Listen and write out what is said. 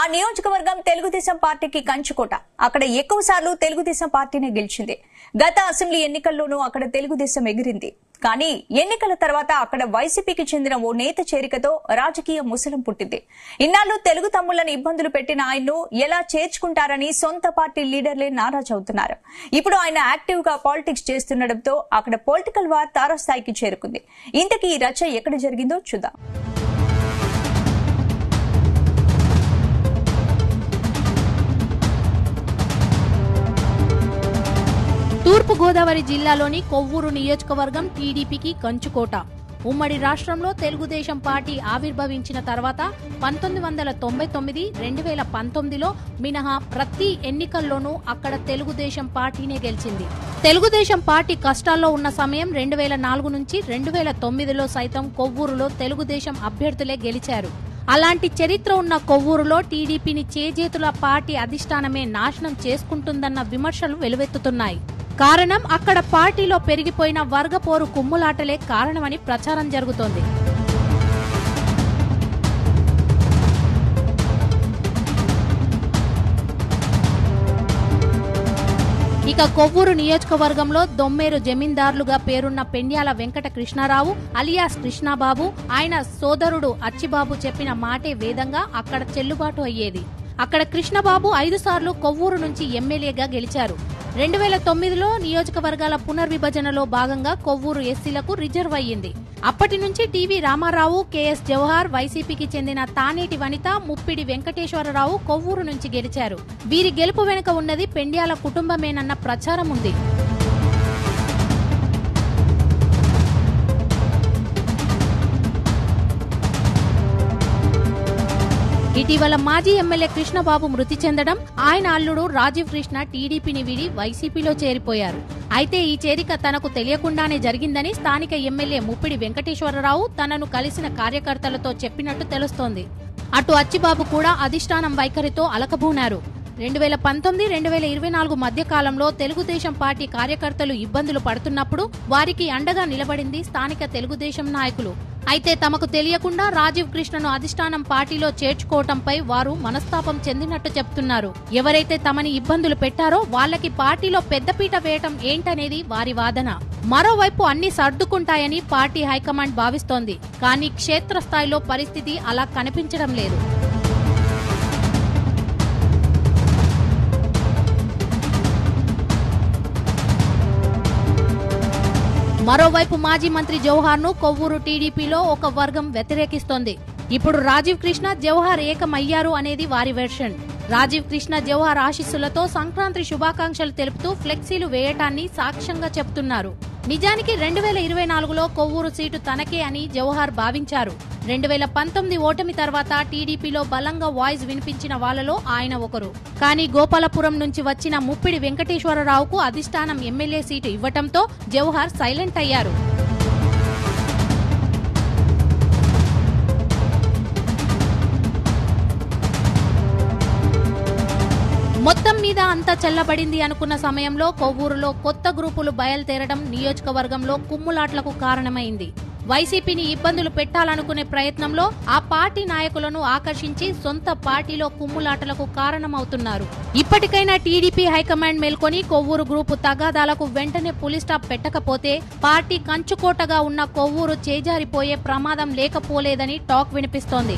ఆ నియోజకవర్గం తెలుగుదేశం పార్టీకి కంచుకోట. అక్కడ ఎక్కువ సార్లు తెలుగుదేశం పార్టీనే గెలిచింది. గత అసెంబ్లీ ఎన్నికల్లోనూ అక్కడ తెలుగుదేశం ఎగిరింది. కానీ ఎన్నికల తర్వాత అక్కడ వైసీపీకి చెందిన ఓ నేత చేరికతో రాజకీయ ముసలం పుట్టింది. ఇన్నాళ్లు తెలుగు తమ్ముళ్లను ఇబ్బందులు పెట్టిన ఆయన్ను ఎలా చేర్చుకుంటారని సొంత పార్టీ లీడర్లే నారాజవుతున్నారు. ఇప్పుడు ఆయన యాక్టివ్ గా పాలిటిక్స్ చేస్తుండటంతో అక్కడ పొలిటికల్ వార్ తారస్థాయికి చేరుకుంది. ఇంతకీ ఈ రచ్చ ఎక్కడ జరిగిందో చూద్దాం. తూర్పు గోదావరి జిల్లాలోని కొవ్వూరు నియోజకవర్గం టీడీపీకి కంచుకోట. ఉమ్మడి రాష్ట్రంలో తెలుగుదేశం పార్టీ ఆవిర్భవించిన తర్వాత 1999, 2019లో మినహా ప్రతి ఎన్నికల్లోనూ అక్కడ తెలుగుదేశం పార్టీనే గెలిచింది. తెలుగుదేశం పార్టీ కష్టాల్లో ఉన్న సమయం 2004 నుంచి 2009లో సైతం కొవ్వూరులో తెలుగుదేశం అభ్యర్థులే గెలిచారు. అలాంటి చరిత్ర ఉన్న కొవ్వూరులో టీడీపీని చేజేతుల పార్టీ అధిష్టానమే నాశనం చేసుకుంటుందన్న విమర్శలు వెలువెత్తుతున్నాయి. కారణం అక్కడ పార్టీలో పెరిగిపోయిన వర్గపోరు కుమ్ములాటలే కారణమని ప్రచారం జరుగుతోంది. ఇక కొవ్వూరు నియోజకవర్గంలో దొమ్మేరు జమీందారులుగా పేరున్న పెండ్యాల వెంకట కృష్ణారావు అలియాస్ కృష్ణాబాబు, ఆయన సోదరుడు అచ్చిబాబు చెప్పిన మాటే వేదంగా అక్కడ చెల్లుబాటు అయ్యేది. అక్కడ కృష్ణబాబు 5 సార్లు కొవ్వూరు నుంచి ఎమ్మెల్యేగా గెలిచారు. 2009లో నియోజకవర్గాల పునర్విభజనలో భాగంగా కొవ్వూరు ఎస్సీలకు రిజర్వ్ అయ్యింది. అప్పటి నుంచి టీవీ రామారావు, కేఎస్ జవహర్, వైసీపీకి చెందిన తానేటి వనిత, ముప్పిడి వెంకటేశ్వరరావు కొవ్వూరు నుంచి గెలిచారు. వీరి గెలుపు వెనుక ఉన్నది పెండ్యాల కుటుంబమేనన్న ప్రచారం ఉంది. ఇటీవల మాజీ ఎమ్మెల్యే కృష్ణబాబు మృతి చెందడం, ఆయన అల్లుడు రాజీవ్ కృష్ణ టీడీపీని వీడి వైసీపీలో చేరిపోయారు. అయితే ఈ చేరిక తనకు తెలియకుండానే జరిగిందని స్థానిక ఎమ్మెల్యే ముప్పిడి వెంకటేశ్వరరావు తనను కలిసిన కార్యకర్తలతో చెప్పినట్టు తెలుస్తోంది. అటు అచ్చిబాబు కూడా అధిష్టానం వైఖరితో అలకబూనారు. 2019, 2024 మధ్య కాలంలో తెలుగుదేశం పార్టీ కార్యకర్తలు ఇబ్బందులు పడుతున్నప్పుడు వారికి అండగా నిలబడింది స్థానిక తెలుగుదేశం నాయకులు. అయితే తమకు తెలియకుండా రాజీవ్ కృష్ణను అధిష్టానం పార్టీలో చేర్చుకోవటంపై వారు మనస్తాపం చెందినట్టు చెప్తున్నారు. ఎవరైతే తమని ఇబ్బందులు పెట్టారో వాళ్లకి పార్టీలో పెద్దపీట వేయటం ఏంటనేది వారి వాదన. మరోవైపు అన్ని సర్దుకుంటాయని పార్టీ హైకమాండ్ భావిస్తోంది. కానీ క్షేత్రస్థాయిలో పరిస్థితి అలా కనిపించడం లేదు. మరోవైపు మాజీ మంత్రి జవహర్ ను కొవ్వూరు టీడీపీలో ఒక వర్గం వ్యతిరేకిస్తోంది. ఇప్పుడు రాజీవ్ కృష్ణ, జవహర్ ఏకమయ్యారు అనేది వారి వెర్షన్. రాజీవ్ కృష్ణ, జవహర్ ఆశీస్సులతో సంక్రాంతి శుభాకాంక్షలు తెలుపుతూ ఫ్లెక్సీలు వేయటాన్ని సాక్ష్యంగా చెబుతున్నారు. నిజానికి 2024లో కొవ్వూరు సీటు తనకే అని జవహర్ భావించారు. 2019 ఓటమి తర్వాత టీడీపీలో బలంగా వాయిస్ వినిపించిన వాళ్లలో ఆయన ఒకరు. కానీ గోపాలపురం నుంచి వచ్చిన ముప్పిడి వెంకటేశ్వరరావుకు అధిష్టానం ఎమ్మెల్యే సీటు ఇవ్వటంతో జవహర్ సైలెంట్ అయ్యారు. మొత్తం మీద అంతా చల్లబడింది అనుకున్న సమయంలో కొవ్వూరులో కొత్త గ్రూపులు బయలుదేరడం నియోజకవర్గంలో కుమ్ములాట్లకు కారణమైంది. వైసీపీని ఇబ్బందులు పెట్టాలనుకునే ప్రయత్నంలో ఆ పార్టీ నాయకులను ఆకర్షించి సొంత పార్టీలో కుమ్ములాటలకు కారణమవుతున్నారు. ఇప్పటికైనా టీడీపీ హైకమాండ్ మేల్కొని కొవ్వూరు గ్రూపు తగాదాలకు వెంటనే పులి స్టాప్ పెట్టకపోతే పార్టీ కంచుకోటగా ఉన్న కొవ్వూరు చేజారిపోయే ప్రమాదం లేకపోలేదని టాక్ వినిపిస్తోంది.